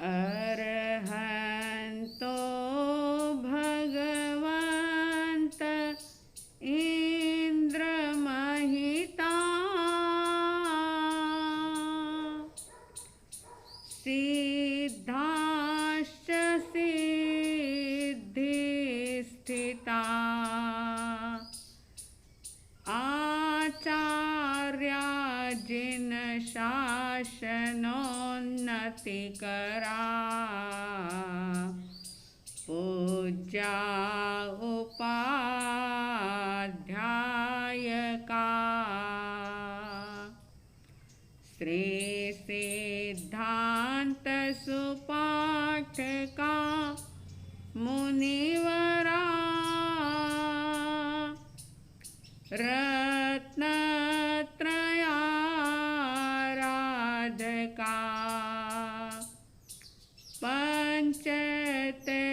अरहंतो भगवंत इंद्र महिता सिद्धाश्च सिद्धि स्थिता आचार्या जिन शासनोन्नति करा पूज्या उपाध्यायका श्री सिद्धांत सुपाठका मुनिवरा रत्नत्रयाराधका पंचते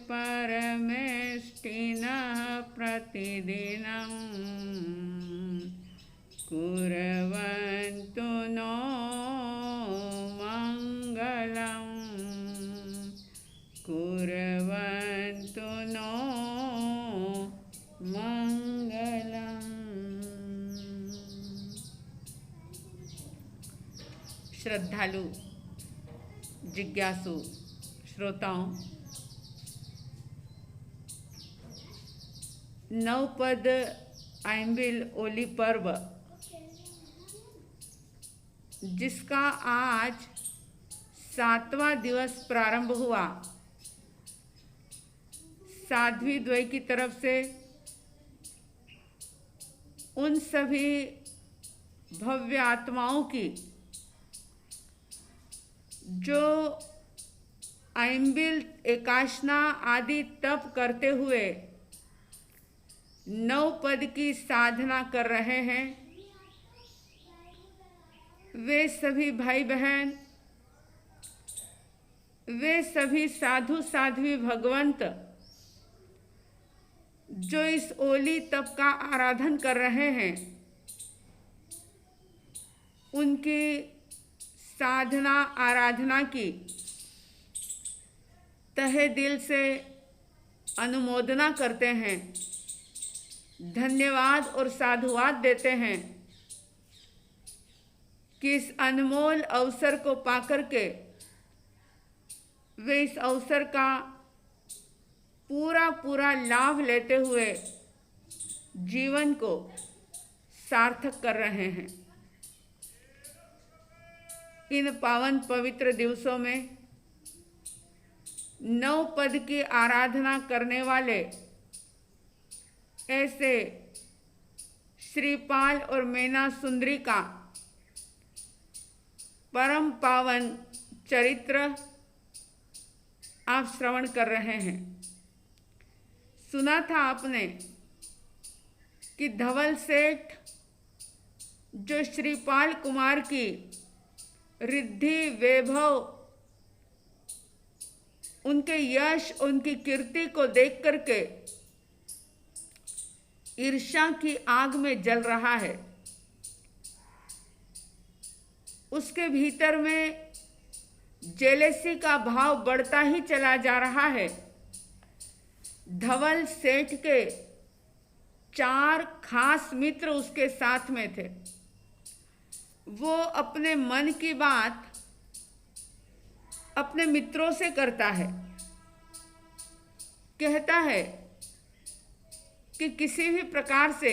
परमेष्टिनः प्रतिदिनं कुर्वन्तु नो मङ्गलं कुर्वन्तु नो मंगलम। श्रद्धालु जिज्ञासु श्रोताओं, नवपद आइंबिल ओली पर्व, जिसका आज 7वां दिवस प्रारंभ हुआ, साध्वी द्वय की तरफ से उन सभी भव्य आत्माओं की जो आइंबिल एकाशना आदि तप करते हुए 9 पद की साधना कर रहे हैं, वे सभी भाई बहन, वे सभी साधु साध्वी भगवंत जो इस ओली तप का आराधन कर रहे हैं, उनकी साधना आराधना की तहे दिल से अनुमोदना करते हैं, धन्यवाद और साधुवाद देते हैं कि इस अनमोल अवसर को पाकर के वे इस अवसर का पूरा लाभ लेते हुए जीवन को सार्थक कर रहे हैं। इन पावन पवित्र दिवसों में 9 पद की आराधना करने वाले ऐसे श्रीपाल और मैना सुंदरी का परम पावन चरित्र आप श्रवण कर रहे हैं। सुना था आपने कि धवल सेठ जो श्रीपाल कुमार की रिद्धि वैभव, उनके यश, उनकी कीर्ति को देख करके ईर्ष्या की आग में जल रहा है। उसके भीतर में जेलेसी का भाव बढ़ता ही चला जा रहा है। धवल सेठ के 4 खास मित्र उसके साथ में थे। वो अपने मन की बात अपने मित्रों से करता है, कहता है कि किसी भी प्रकार से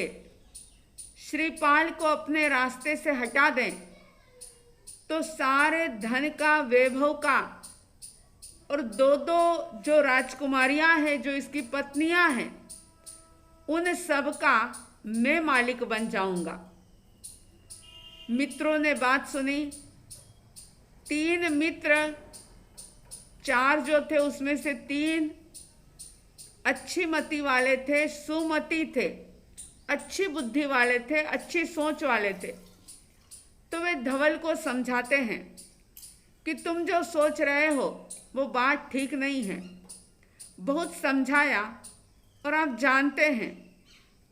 श्रीपाल को अपने रास्ते से हटा दें तो सारे धन का, वैभव का और 2 जो राजकुमारियां हैं, जो इसकी पत्नियां हैं, उन सब का मैं मालिक बन जाऊंगा। मित्रों ने बात सुनी। 3 मित्र, 4 जो थे उसमें से 3 अच्छी मति वाले थे, सुमति थे, अच्छी बुद्धि वाले थे, अच्छी सोच वाले थे। तो वे धवल को समझाते हैं कि तुम जो सोच रहे हो वो बात ठीक नहीं है। बहुत समझाया और आप जानते हैं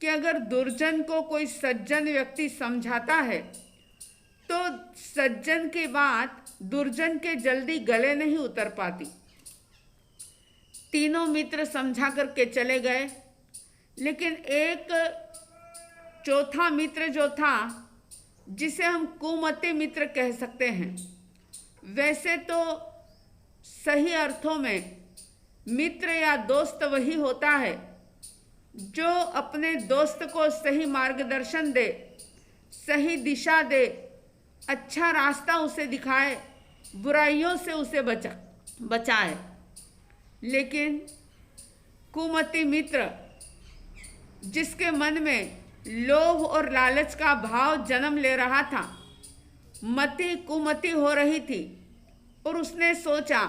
कि अगर दुर्जन को कोई सज्जन व्यक्ति समझाता है तो सज्जन की बात दुर्जन के जल्दी गले नहीं उतर पाती। तीनों मित्र समझा करके चले गए, लेकिन एक चौथा मित्र जो था, जिसे हम कुमति मित्र कह सकते हैं, वैसे तो सही अर्थों में मित्र या दोस्त वही होता है जो अपने दोस्त को सही मार्गदर्शन दे, सही दिशा दे, अच्छा रास्ता उसे दिखाए, बुराइयों से उसे बचाए। लेकिन कुमति मित्र, जिसके मन में लोभ और लालच का भाव जन्म ले रहा था, मति कुमति हो रही थी, और उसने सोचा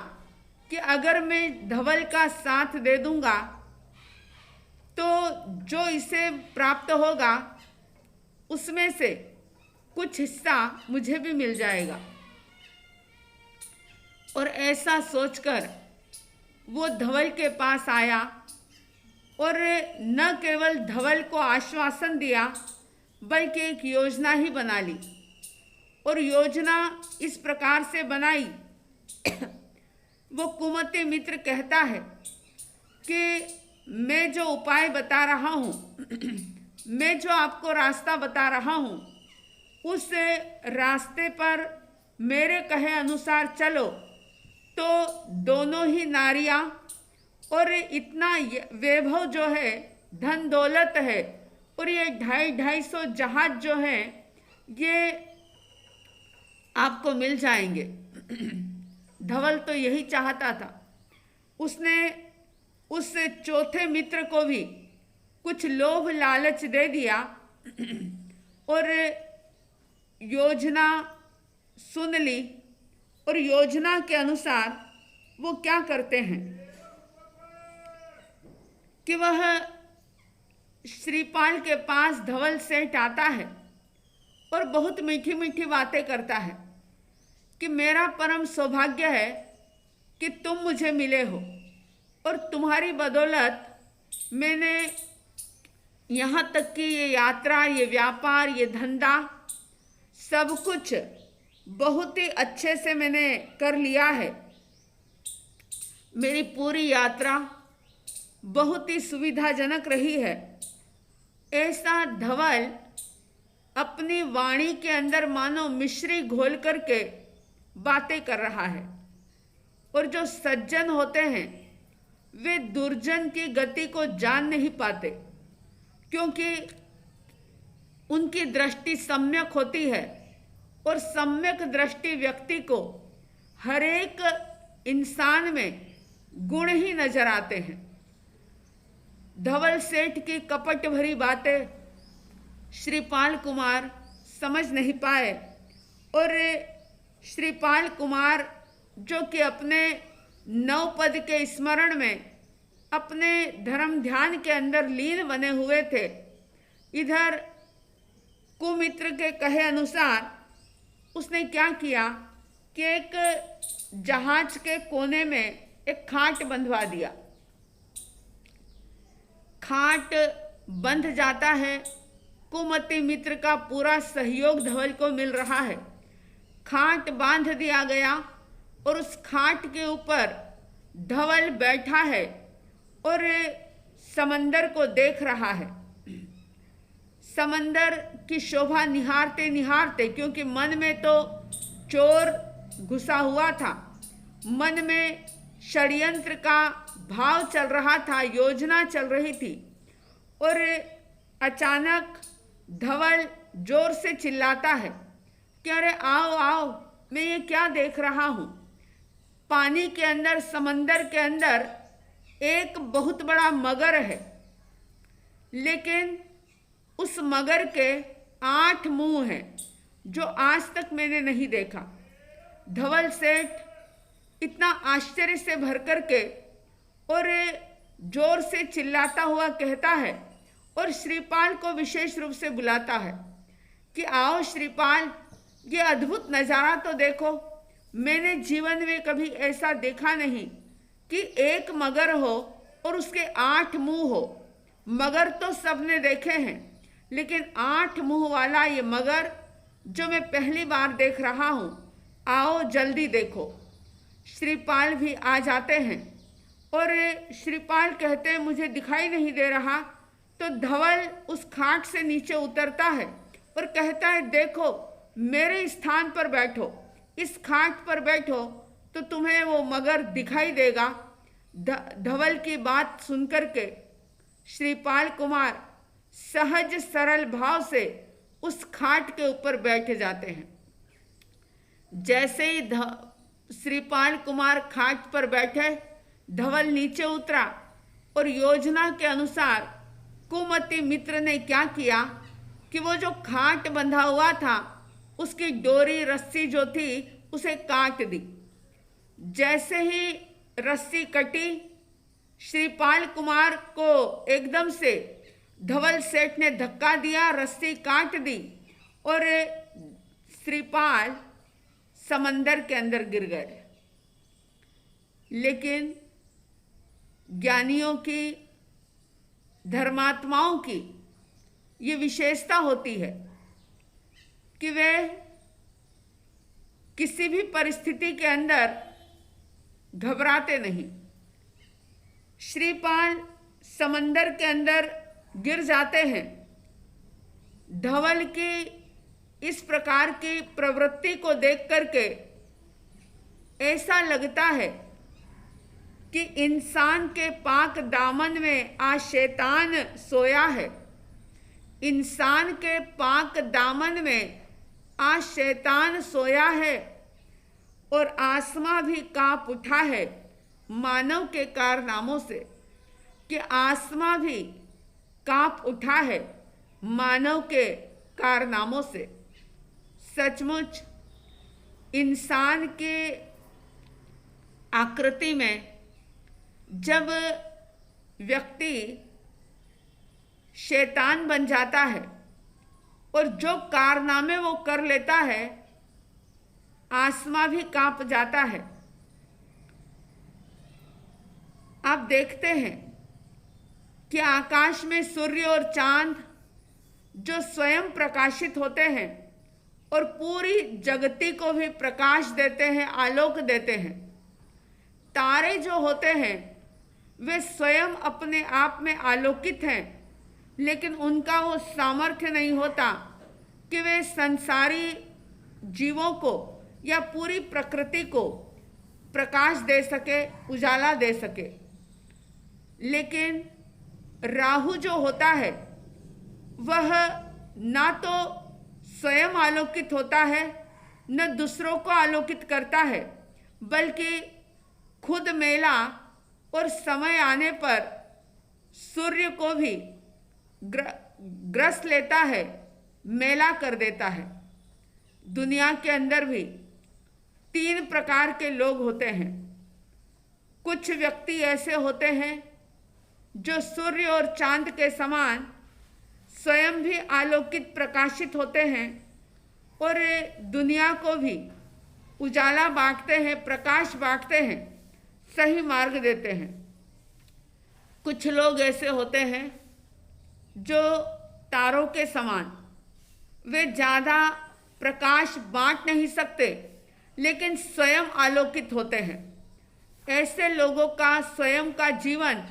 कि अगर मैं धवल का साथ दे दूंगा तो जो इसे प्राप्त होगा उसमें से कुछ हिस्सा मुझे भी मिल जाएगा। और ऐसा सोचकर वो धवल के पास आया और न केवल धवल को आश्वासन दिया, बल्कि एक योजना ही बना ली। और योजना इस प्रकार से बनाई, वो कुमति मित्र कहता है कि मैं जो उपाय बता रहा हूँ, मैं जो आपको रास्ता बता रहा हूँ, उस रास्ते पर मेरे कहे अनुसार चलो तो दोनों ही नारियाँ और इतना वैभव जो है, धन दौलत है, और ये 250 जहाज जो है, ये आपको मिल जाएंगे। धवल तो यही चाहता था। उसने उस चौथे मित्र को भी कुछ लोभ लालच दे दिया और योजना सुन ली। और योजना के अनुसार वो क्या करते हैं कि वह श्रीपाल के पास धवल सेठ आता है और बहुत मीठी मीठी बातें करता है कि मेरा परम सौभाग्य है कि तुम मुझे मिले हो, और तुम्हारी बदौलत मैंने यहाँ तक कि ये यात्रा, ये व्यापार, ये धंधा, सब कुछ बहुत ही अच्छे से मैंने कर लिया है। मेरी पूरी यात्रा बहुत ही सुविधाजनक रही है। ऐसा धवल अपनी वाणी के अंदर मानो मिश्री घोल करके बातें कर रहा है। और जो सज्जन होते हैं वे दुर्जन की गति को जान नहीं पाते, क्योंकि उनकी दृष्टि सम्यक होती है, और सम्यक दृष्टि व्यक्ति को हर एक इंसान में गुण ही नजर आते हैं। धवल सेठ की कपट भरी बातें श्रीपाल कुमार समझ नहीं पाए, और श्रीपाल कुमार जो कि अपने नवपद के स्मरण में अपने धर्म ध्यान के अंदर लीन बने हुए थे, इधर कुमित्र के कहे अनुसार उसने क्या किया कि एक जहाज के कोने में एक खाट बंधवा दिया। खाट बंध जाता है, कुमति मित्र का पूरा सहयोग धवल को मिल रहा है। खाट बांध दिया गया और उस खाट के ऊपर धवल बैठा है और समंदर को देख रहा है। समंदर की शोभा निहारते निहारते, क्योंकि मन में तो चोर घुसा हुआ था, मन में षड्यंत्र का भाव चल रहा था, योजना चल रही थी, और अचानक धवल जोर से चिल्लाता है कि अरे आओ आओ, मैं ये क्या देख रहा हूँ। पानी के अंदर, समंदर के अंदर एक बहुत बड़ा मगर है, लेकिन उस मगर के 8 मुंह हैं जो आज तक मैंने नहीं देखा। धवल सेठ इतना आश्चर्य से भर करके और जोर से चिल्लाता हुआ कहता है, और श्रीपाल को विशेष रूप से बुलाता है कि आओ श्रीपाल, ये अद्भुत नज़ारा तो देखो। मैंने जीवन में कभी ऐसा देखा नहीं कि एक मगर हो और उसके 8 मुंह हो। मगर तो सबने देखे हैं, लेकिन 8 मुंह वाला ये मगर जो मैं पहली बार देख रहा हूँ, आओ जल्दी देखो। श्रीपाल भी आ जाते हैं और श्रीपाल कहते हैं मुझे दिखाई नहीं दे रहा। तो धवल उस खाट से नीचे उतरता है और कहता है देखो मेरे स्थान पर बैठो, इस खाट पर बैठो तो तुम्हें वो मगर दिखाई देगा। धवल की बात सुनकर के श्रीपाल कुमार सहज सरल भाव से उस खाट के ऊपर बैठ जाते हैं। जैसे ही श्रीपाल कुमार खाट पर बैठे, धवल नीचे उतरा और योजना के अनुसार कुमति मित्र ने क्या किया कि वो जो खाट बंधा हुआ था उसकी डोरी रस्सी जो थी उसे काट दी। जैसे ही रस्सी कटी, श्रीपाल कुमार को एकदम से धवल सेठ ने धक्का दिया, रस्सी काट दी और श्रीपाल समंदर के अंदर गिर गए। लेकिन ज्ञानियों की, धर्मात्माओं की ये विशेषता होती है कि वे किसी भी परिस्थिति के अंदर घबराते नहीं। श्रीपाल समंदर के अंदर गिर जाते हैं। धवल की इस प्रकार की प्रवृत्ति को देख करके ऐसा लगता है कि इंसान के पाक दामन में आज शैतान सोया है। इंसान के पाक दामन में आज शैतान सोया है और आसमां भी कांप उठा है मानव के कारनामों से, कि आसमां भी कांप उठा है मानव के कारनामों से। सचमुच इंसान के आकृति में जब व्यक्ति शैतान बन जाता है और जो कारनामे वो कर लेता है, आसमां भी कांप जाता है। आप देखते हैं कि आकाश में सूर्य और चांद जो स्वयं प्रकाशित होते हैं और पूरी जगती को भी प्रकाश देते हैं, आलोक देते हैं। तारे जो होते हैं वे स्वयं अपने आप में आलोकित हैं, लेकिन उनका वो सामर्थ्य नहीं होता कि वे संसारी जीवों को या पूरी प्रकृति को प्रकाश दे सके, उजाला दे सके। लेकिन राहु जो होता है वह ना तो स्वयं आलोकित होता है, न दूसरों को आलोकित करता है, बल्कि खुद मेला और समय आने पर सूर्य को भी ग्रस लेता है, मेला कर देता है। दुनिया के अंदर भी 3 प्रकार के लोग होते हैं। कुछ व्यक्ति ऐसे होते हैं जो सूर्य और चांद के समान स्वयं भी आलोकित प्रकाशित होते हैं और दुनिया को भी उजाला बांटते हैं, प्रकाश बांटते हैं, सही मार्ग देते हैं। कुछ लोग ऐसे होते हैं जो तारों के समान, वे ज़्यादा प्रकाश बांट नहीं सकते लेकिन स्वयं आलोकित होते हैं। ऐसे लोगों का स्वयं का जीवन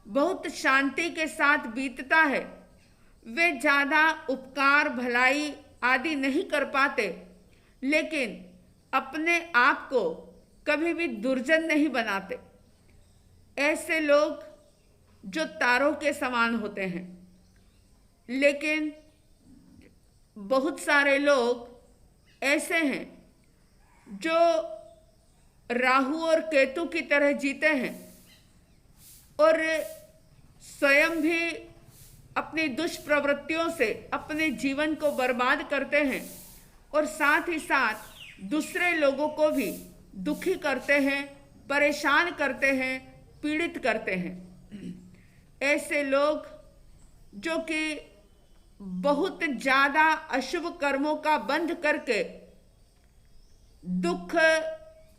बहुत शांति के साथ बीतता है। वे ज़्यादा उपकार, भलाई आदि नहीं कर पाते, लेकिन अपने आप को कभी भी दुर्जन नहीं बनाते। ऐसे लोग जो तारों के समान होते हैं। लेकिन बहुत सारे लोग ऐसे हैं जो राहु और केतु की तरह जीते हैं और स्वयं भी अपनी दुष्प्रवृत्तियों से अपने जीवन को बर्बाद करते हैं और साथ ही साथ दूसरे लोगों को भी दुखी करते हैं, परेशान करते हैं, पीड़ित करते हैं। ऐसे लोग जो कि बहुत ज़्यादा अशुभ कर्मों का बंध करके दुख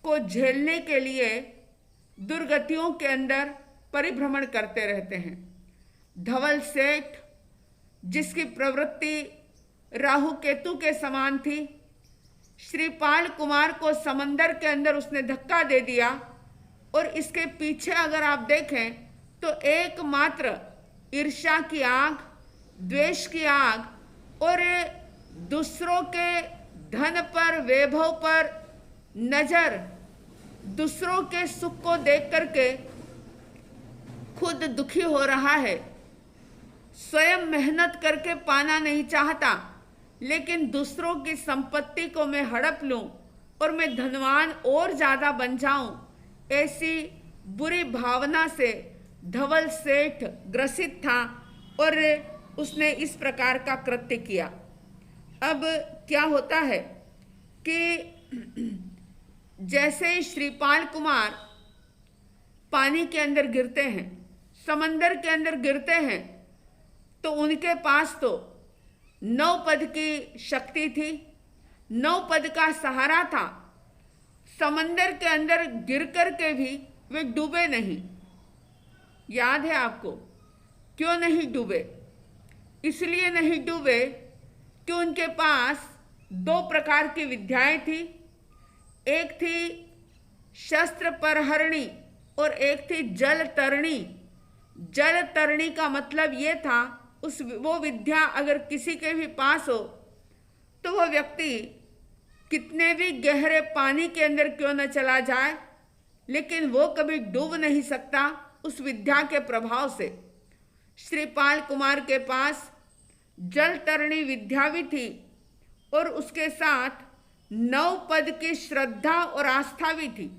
को झेलने के लिए दुर्गतियों के अंदर परिभ्रमण करते रहते हैं। धवल सेठ जिसकी प्रवृत्ति राहु केतु के समान थी। श्रीपाल कुमार को समंदर के अंदर उसने धक्का दे दिया और इसके पीछे अगर आप देखें तो एकमात्र ईर्ष्या की आग, द्वेष की आग और दूसरों के धन पर, वैभव पर नजर, दूसरों के सुख को देख करके खुद दुखी हो रहा है। स्वयं मेहनत करके पाना नहीं चाहता, लेकिन दूसरों की संपत्ति को मैं हड़प लूं और मैं धनवान और ज्यादा बन जाऊं, ऐसी बुरी भावना से धवल सेठ ग्रसित था और उसने इस प्रकार का कृत्य किया। अब क्या होता है कि जैसे ही श्रीपाल कुमार पानी के अंदर गिरते हैं, समंदर के अंदर गिरते हैं, तो उनके पास तो 9 पद की शक्ति थी, 9 पद का सहारा था। समंदर के अंदर गिर कर के भी वे डूबे नहीं। याद है आपको क्यों नहीं डूबे? इसलिए नहीं डूबे कि उनके पास 2 प्रकार की विद्याएं थी। एक थी शस्त्र परहरणी और एक थी जल तरणी। जल तरणी का मतलब ये था वो विद्या अगर किसी के भी पास हो तो वह व्यक्ति कितने भी गहरे पानी के अंदर क्यों न चला जाए, लेकिन वो कभी डूब नहीं सकता उस विद्या के प्रभाव से। श्रीपाल कुमार के पास जल तरणी विद्या भी थी और उसके साथ 9 पद की श्रद्धा और आस्था भी थी।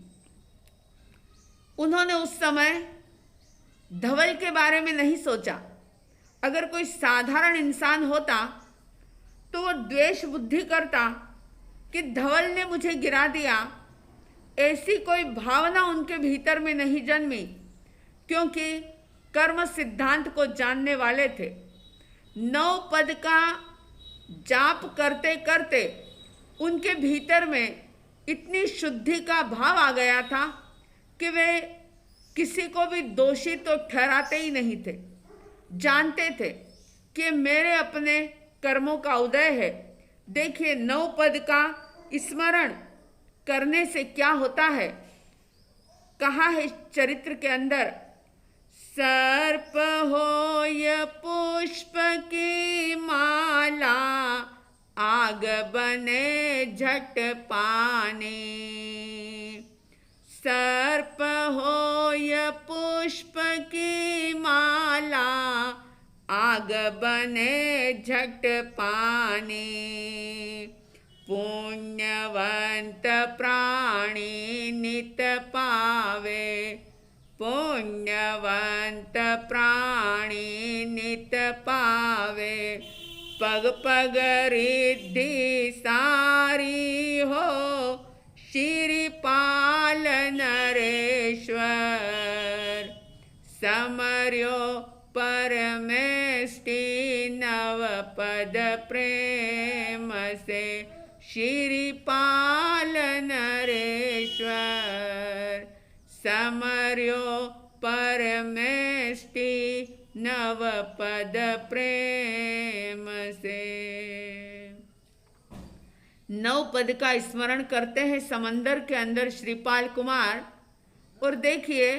उन्होंने उस समय धवल के बारे में नहीं सोचा। अगर कोई साधारण इंसान होता तो वो द्वेष बुद्धि करता कि धवल ने मुझे गिरा दिया। ऐसी कोई भावना उनके भीतर में नहीं जन्मी, क्योंकि कर्म सिद्धांत को जानने वाले थे। 9 पद का जाप करते करते उनके भीतर में इतनी शुद्धि का भाव आ गया था कि वे किसी को भी दोषी तो ठहराते ही नहीं थे। जानते थे कि मेरे अपने कर्मों का उदय है। देखिए 9 पद का स्मरण करने से क्या होता है, कहा है चरित्र के अंदर, सर्प होय पुष्प की माला, आग बने झट पानी। सर्प होय पुष्प की माला, आग बने झट पानी। पुण्यवंत प्राणी नित पावे, पुण्यवंत प्राणी नित पावे। पग पग रिद्धि सारी हो, श्रीपाल नरेश्वर। समर्यो परमेष्टि नव पद प्रेम से, श्रीपाल नरेश्वर। समर्यो परमेष्टि नव पद प्रेम से। 9 पद का स्मरण करते हैं समंदर के अंदर श्रीपाल कुमार, और देखिए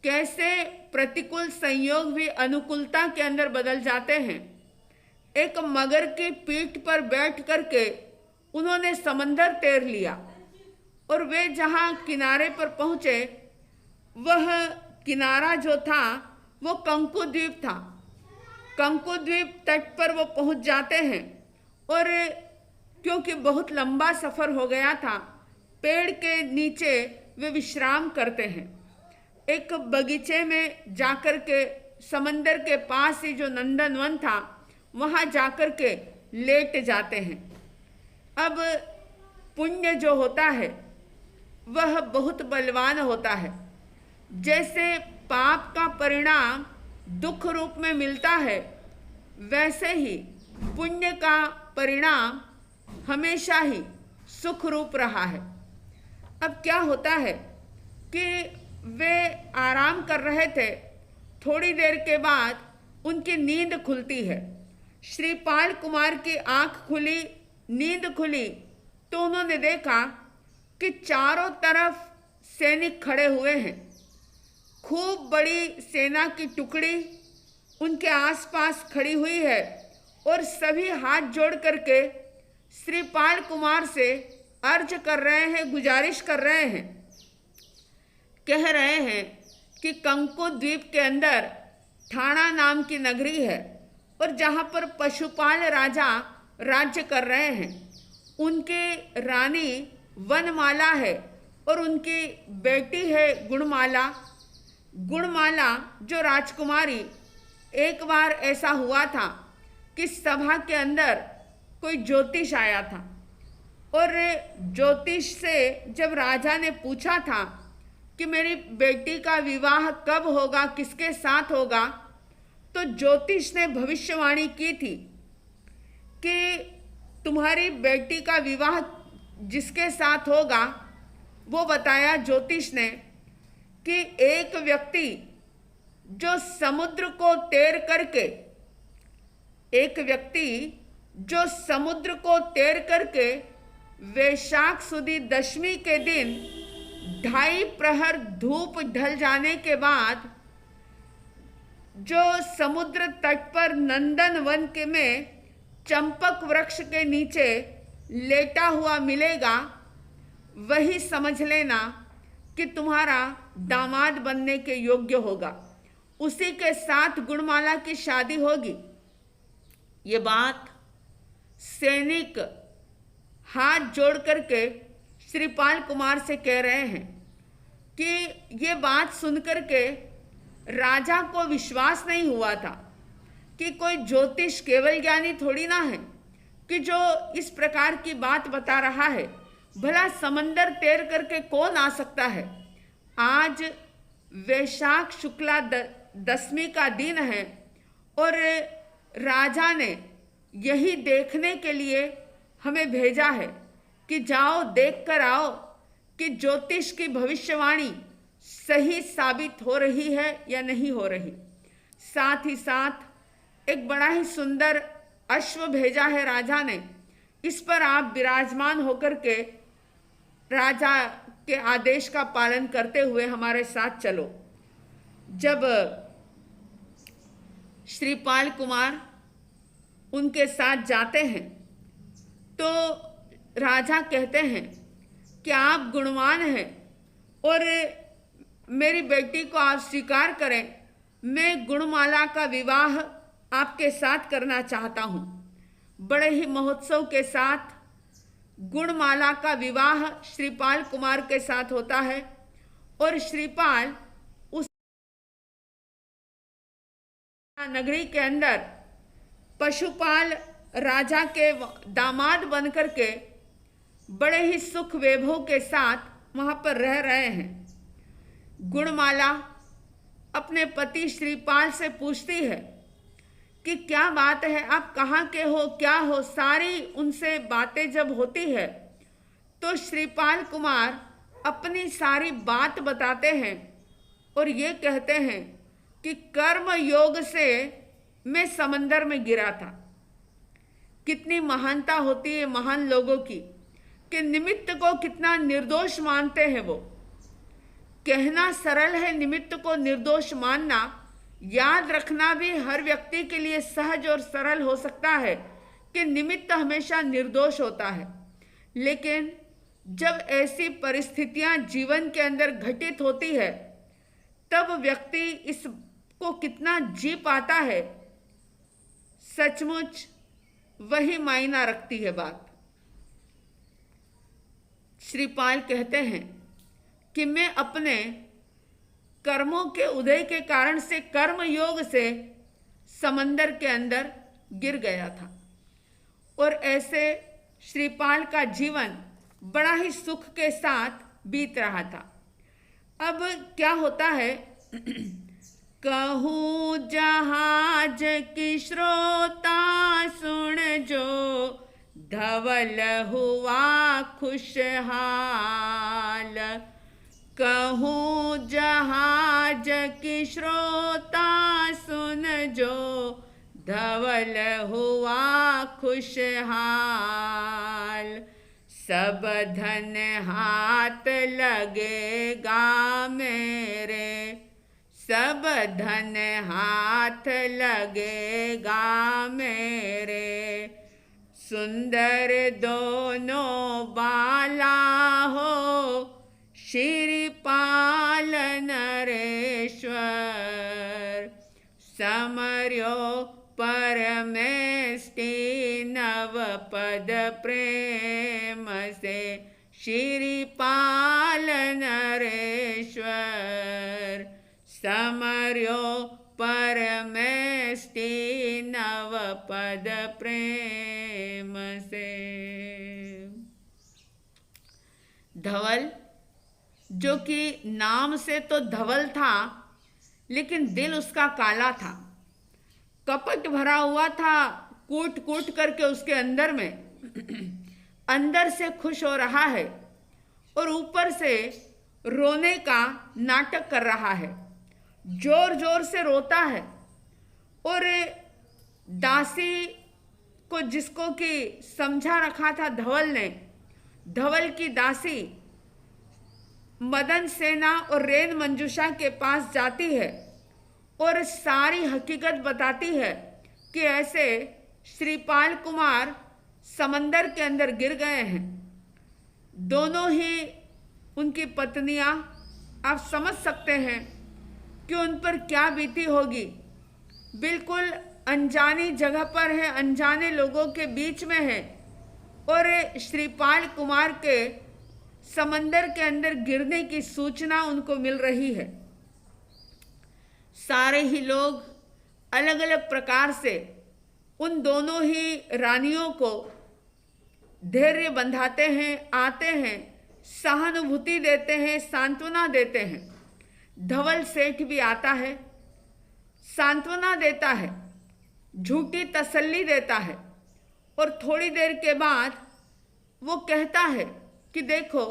कैसे प्रतिकूल संयोग भी अनुकूलता के अंदर बदल जाते हैं। एक मगर की पीठ पर बैठ करके उन्होंने समंदर तैर लिया और वे जहां किनारे पर पहुंचे, वह किनारा जो था वो कंकु द्वीप था। कंकु द्वीप तट पर वो पहुंच जाते हैं और क्योंकि बहुत लंबा सफर हो गया था, पेड़ के नीचे वे विश्राम करते हैं। एक बगीचे में जाकर के समंदर के पास ही जो नंदनवन था वहां जाकर के लेट जाते हैं। अब पुण्य जो होता है वह बहुत बलवान होता है। जैसे पाप का परिणाम दुख रूप में मिलता है, वैसे ही पुण्य का परिणाम हमेशा ही सुख रूप रहा है। अब क्या होता है कि वे आराम कर रहे थे, थोड़ी देर के बाद उनकी नींद खुलती है। श्रीपाल कुमार की आंख खुली, नींद खुली, तो उन्होंने देखा कि चारों तरफ सैनिक खड़े हुए हैं। खूब बड़ी सेना की टुकड़ी उनके आसपास खड़ी हुई है और सभी हाथ जोड़ करके श्रीपाल कुमार से अर्ज कर रहे हैं, गुजारिश कर रहे हैं, कह रहे हैं कि कंकु द्वीप के अंदर ठाणा नाम की नगरी है और जहाँ पर पशुपाल राजा राज्य कर रहे हैं, उनकी रानी वनमाला है और उनकी बेटी है गुणमाला। गुणमाला जो राजकुमारी, एक बार ऐसा हुआ था कि सभा के अंदर कोई ज्योतिष आया था और ज्योतिष से जब राजा ने पूछा था कि मेरी बेटी का विवाह कब होगा, किसके साथ होगा, तो ज्योतिष ने भविष्यवाणी की थी कि तुम्हारी बेटी का विवाह जिसके साथ होगा, वो बताया ज्योतिष ने कि एक व्यक्ति जो समुद्र को तैर करके, एक व्यक्ति जो समुद्र को तैर करके वैशाख सुदी दशमी के दिन 2.5 प्रहर धूप ढल जाने के बाद जो समुद्र तट पर नंदन वन के में चंपक वृक्ष के नीचे लेटा हुआ मिलेगा, वही समझ लेना कि तुम्हारा दामाद बनने के योग्य होगा, उसी के साथ गुणमाला की शादी होगी। ये बात सैनिक हाथ जोड़ करके श्रीपाल कुमार से कह रहे हैं कि ये बात सुनकर के राजा को विश्वास नहीं हुआ था कि कोई ज्योतिष केवल ज्ञानी थोड़ी ना है कि जो इस प्रकार की बात बता रहा है। भला समंदर तैर करके कौन आ सकता है। आज वैशाख शुक्ला दशमी का दिन है और राजा ने यही देखने के लिए हमें भेजा है कि जाओ देख कर आओ कि ज्योतिष की भविष्यवाणी सही साबित हो रही है या नहीं हो रही। साथ ही साथ एक बड़ा ही सुंदर अश्व भेजा है राजा ने, इस पर आप विराजमान होकर के राजा के आदेश का पालन करते हुए हमारे साथ चलो। जब श्रीपाल कुमार उनके साथ जाते हैं तो राजा कहते हैं कि आप गुणवान हैं और मेरी बेटी को आप स्वीकार करें, मैं गुणमाला का विवाह आपके साथ करना चाहता हूँ। बड़े ही महोत्सव के साथ गुणमाला का विवाह श्रीपाल कुमार के साथ होता है और श्रीपाल उस नगरी के अंदर पशुपाल राजा के दामाद बनकर के बड़े ही सुख वैभव के साथ वहां पर रह रहे हैं। गुणमाला अपने पति श्रीपाल से पूछती है कि क्या बात है, आप कहाँ के हो, क्या हो। सारी उनसे बातें जब होती है तो श्रीपाल कुमार अपनी सारी बात बताते हैं और ये कहते हैं कि कर्म योग से मैं समंदर में गिरा था। कितनी महानता होती है महान लोगों की कि निमित्त को कितना निर्दोष मानते हैं वो। कहना सरल है निमित्त को निर्दोष मानना, याद रखना भी हर व्यक्ति के लिए सहज और सरल हो सकता है कि निमित्त हमेशा निर्दोष होता है। लेकिन जब ऐसी परिस्थितियां जीवन के अंदर घटित होती है तब व्यक्ति इसको कितना जी पाता है, सचमुच वही मायना रखती है बात। श्रीपाल कहते हैं कि मैं अपने कर्मों के उदय के कारण से, कर्म योग से समंदर के अंदर गिर गया था और ऐसे श्रीपाल का जीवन बड़ा ही सुख के साथ बीत रहा था। अब क्या होता है, कहूँ जहाज की श्रोता सुन जो, धवल हुआ खुशहाल। कहूँ जहाज की श्रोता सुन जो, धवल हुआ खुशहाल। सब धन हाथ लगेगा मेरे, सब धन हाथ लगेगा मेरे। सुंदर दोनों बाला हो श्रीपाल नरेश्वर। समर्यो परमेष्टि नव पद प्रेम से श्रीपाल नरेश्वर। समर्यो परमेष्टि नव पद प्रेम से। धवल, जो कि नाम से तो धवल था लेकिन दिल उसका काला था, कपट भरा हुआ था कूट कूट करके उसके अंदर में। अंदर से खुश हो रहा है और ऊपर से रोने का नाटक कर रहा है, जोर जोर से रोता है। और दासी को, जिसको कि समझा रखा था धवल ने, धवल की दासी मदन सेना और रेन मंजूषा के पास जाती है और सारी हकीकत बताती है कि ऐसे श्रीपाल कुमार समंदर के अंदर गिर गए हैं। दोनों ही उनकी पत्नियां, आप समझ सकते हैं कि उन पर क्या बीती होगी। बिल्कुल अनजानी जगह पर है, अनजाने लोगों के बीच में है और श्रीपाल कुमार के समंदर के अंदर गिरने की सूचना उनको मिल रही है। सारे ही लोग अलग अलग प्रकार से उन दोनों ही रानियों को धैर्य बंधाते हैं, आते हैं, सहानुभूति देते हैं, सांत्वना देते हैं। धवल सेठ भी आता है, सांत्वना देता है, झूठी तसल्ली देता है और थोड़ी देर के बाद वो कहता है कि देखो,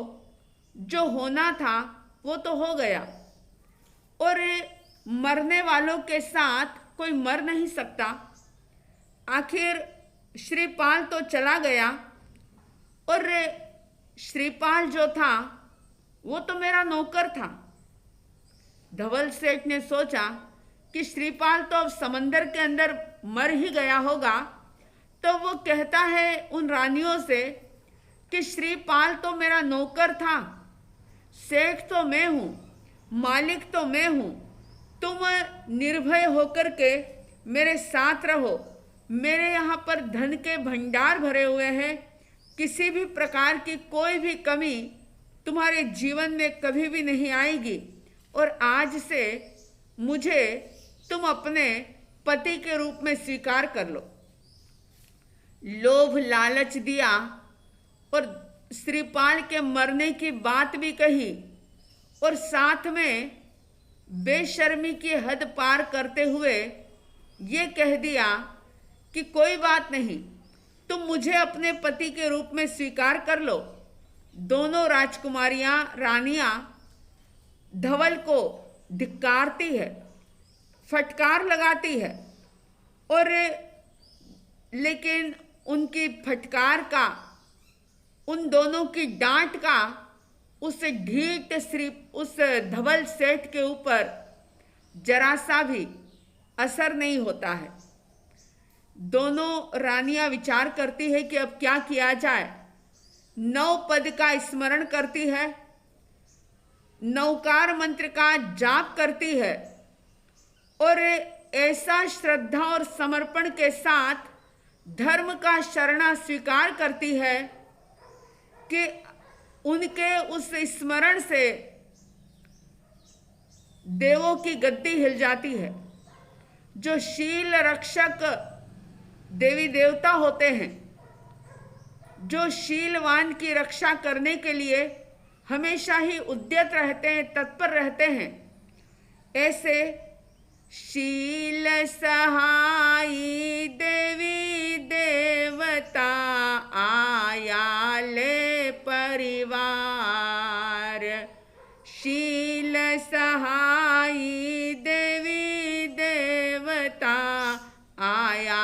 जो होना था वो तो हो गया और मरने वालों के साथ कोई मर नहीं सकता। आखिर श्रीपाल तो चला गया और श्रीपाल जो था वो तो मेरा नौकर था। धवल सेठ ने सोचा कि श्रीपाल तो अब समंदर के अंदर मर ही गया होगा, तो वो कहता है उन रानियों से कि श्रीपाल तो मेरा नौकर था, सेठ तो मैं हूँ, मालिक तो मैं हूँ, तुम निर्भय होकर के मेरे साथ रहो। मेरे यहाँ पर धन के भंडार भरे हुए हैं, किसी भी प्रकार की कोई भी कमी तुम्हारे जीवन में कभी भी नहीं आएगी और आज से मुझे तुम अपने पति के रूप में स्वीकार कर लो। लोभ लालच दिया और श्रीपाल के मरने की बात भी कही और साथ में बेशर्मी की हद पार करते हुए ये कह दिया कि कोई बात नहीं, तुम मुझे अपने पति के रूप में स्वीकार कर लो। दोनों राजकुमारियां, रानियां धवल को धिक्कारती है, फटकार लगाती है और लेकिन उनकी फटकार का, उन दोनों की डांट का उस ढीठ उस धवल सेठ के ऊपर जरा सा भी असर नहीं होता है। दोनों रानियां विचार करती है कि अब क्या किया जाए। 9 पद का स्मरण करती है, नौकार मंत्र का जाप करती है और ऐसा श्रद्धा और समर्पण के साथ धर्म का शरणा स्वीकार करती है कि उनके उस स्मरण से देवों की गद्दी हिल जाती है। जो शील रक्षक देवी देवता होते हैं, जो शीलवान की रक्षा करने के लिए हमेशा ही उद्यत रहते हैं, तत्पर रहते हैं, ऐसे शील सहाई देवी देवता आयाले परिवार। शील सहाई देवी देवता आया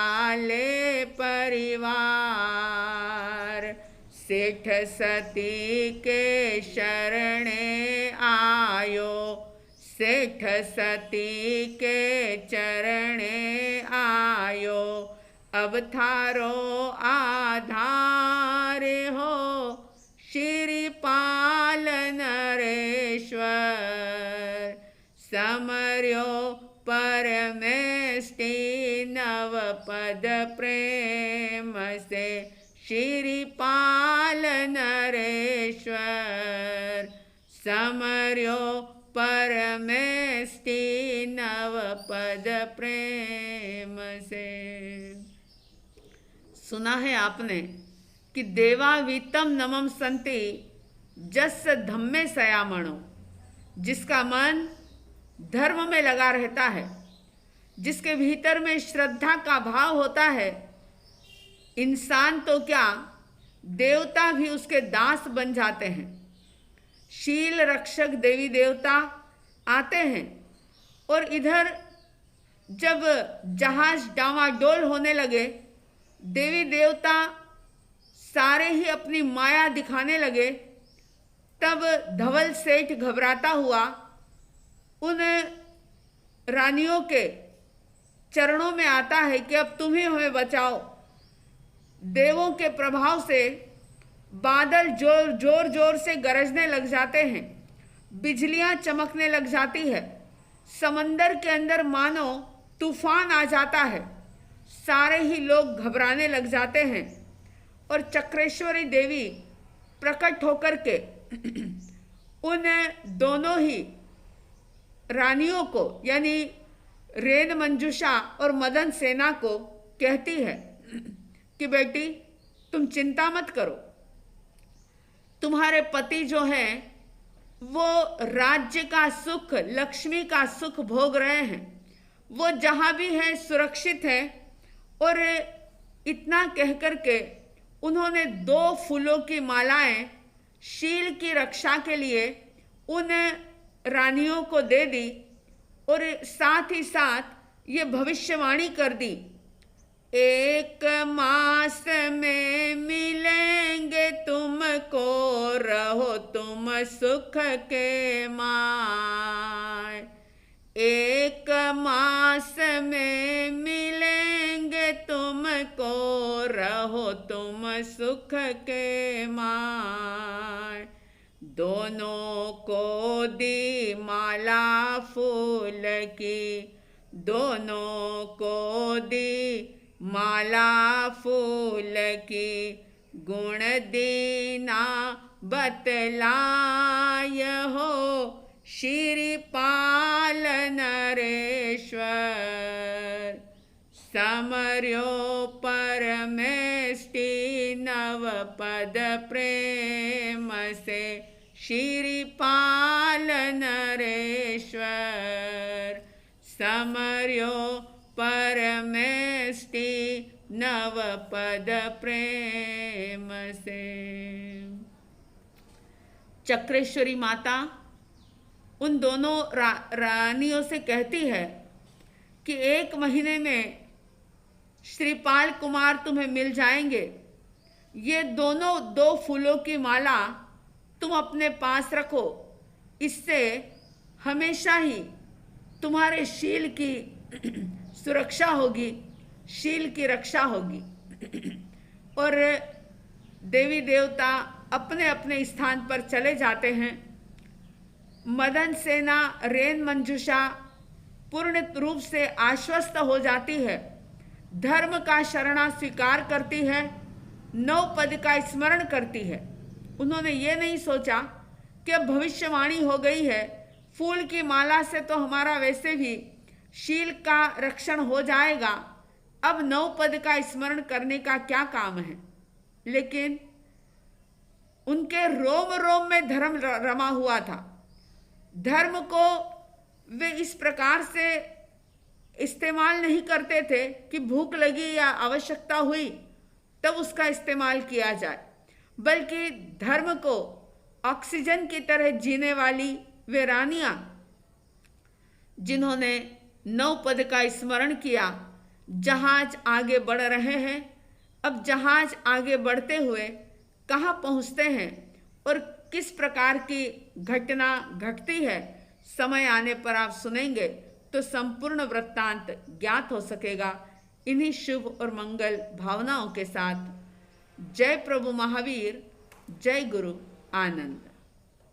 सती के शरणे आयो, सेठ सती के चरणे आयो, अब थारो आधार हो श्रीपाल नरेश्वर। समर्यो परमेष्टि नव पद प्रेम से श्रीपाल नरेश्वर। समर्यो परमेष्टि नव पद प्रेम से। सुना है आपने कि देवावीतम नमम संति जस धम्मे सयामणो, जिसका मन धर्म में लगा रहता है, जिसके भीतर में श्रद्धा का भाव होता है, इंसान तो क्या देवता भी उसके दास बन जाते हैं। शील रक्षक देवी देवता आते हैं और इधर जब जहाज डावाडोल होने लगे, देवी देवता सारे ही अपनी माया दिखाने लगे, तब धवल सेठ घबराता हुआ उन रानियों के चरणों में आता है कि अब तुम ही हमें बचाओ। देवों के प्रभाव से बादल जोर जोर से गरजने लग जाते हैं, बिजलियां चमकने लग जाती है, समंदर के अंदर मानो तूफान आ जाता है, सारे ही लोग घबराने लग जाते हैं और चक्रेश्वरी देवी प्रकट होकर के उन दोनों ही रानियों को यानी रेन मंजूषा और मदन सेना को कहती है कि बेटी तुम चिंता मत करो, तुम्हारे पति जो हैं वो राज्य का सुख, लक्ष्मी का सुख भोग रहे हैं, वो जहाँ भी हैं सुरक्षित हैं। और इतना कहकर के उन्होंने 2 फूलों की मालाएं शील की रक्षा के लिए उन रानियों को दे दी और साथ ही साथ ये भविष्यवाणी कर दी, 1 मास में मिलेंगे तुमको, रहो तुम सुख के माय। 1 मास में मिलेंगे तुमको, रहो तुम सुख के माय। दोनों को दी माला फूल की, दोनों को दी माला फूल की, गुण दीना बतलाय हो श्रीपाल नरेश्वर। समर्यो परमेष्टि नव पद प्रेम से श्रीपाल नरेश्वर। समर्यो परमेष्टि नव पद प्रेम से। चक्रेश्वरी माता उन दोनों रानियों से कहती है कि 1 महीने में श्रीपाल कुमार तुम्हें मिल जाएंगे, ये दोनों 2 फूलों की माला तुम अपने पास रखो, इससे हमेशा ही तुम्हारे शील की सुरक्षा होगी, शील की रक्षा होगी। और देवी देवता अपने अपने स्थान पर चले जाते हैं। मदन सेना रेन मंजूषा पूर्ण रूप से आश्वस्त हो जाती है, धर्म का शरणा स्वीकार करती है, 9 पद का स्मरण करती है। उन्होंने ये नहीं सोचा कि अब भविष्यवाणी हो गई है, फूल की माला से तो हमारा वैसे भी शील का रक्षण हो जाएगा, अब 9 पद का स्मरण करने का क्या काम है। लेकिन उनके रोम रोम में धर्म रमा हुआ था। धर्म को वे इस प्रकार से इस्तेमाल नहीं करते थे कि भूख लगी या आवश्यकता हुई तब उसका इस्तेमाल किया जाए, बल्कि धर्म को ऑक्सीजन की तरह जीने वाली वे रानियां जिन्होंने 9 पद का स्मरण किया। जहाज आगे बढ़ रहे हैं, अब जहाज आगे बढ़ते हुए कहाँ पहुँचते हैं और किस प्रकार की घटना घटती है, समय आने पर आप सुनेंगे तो संपूर्ण वृत्तांत ज्ञात हो सकेगा। इन्हीं शुभ और मंगल भावनाओं के साथ जय प्रभु महावीर, जय गुरु आनंद।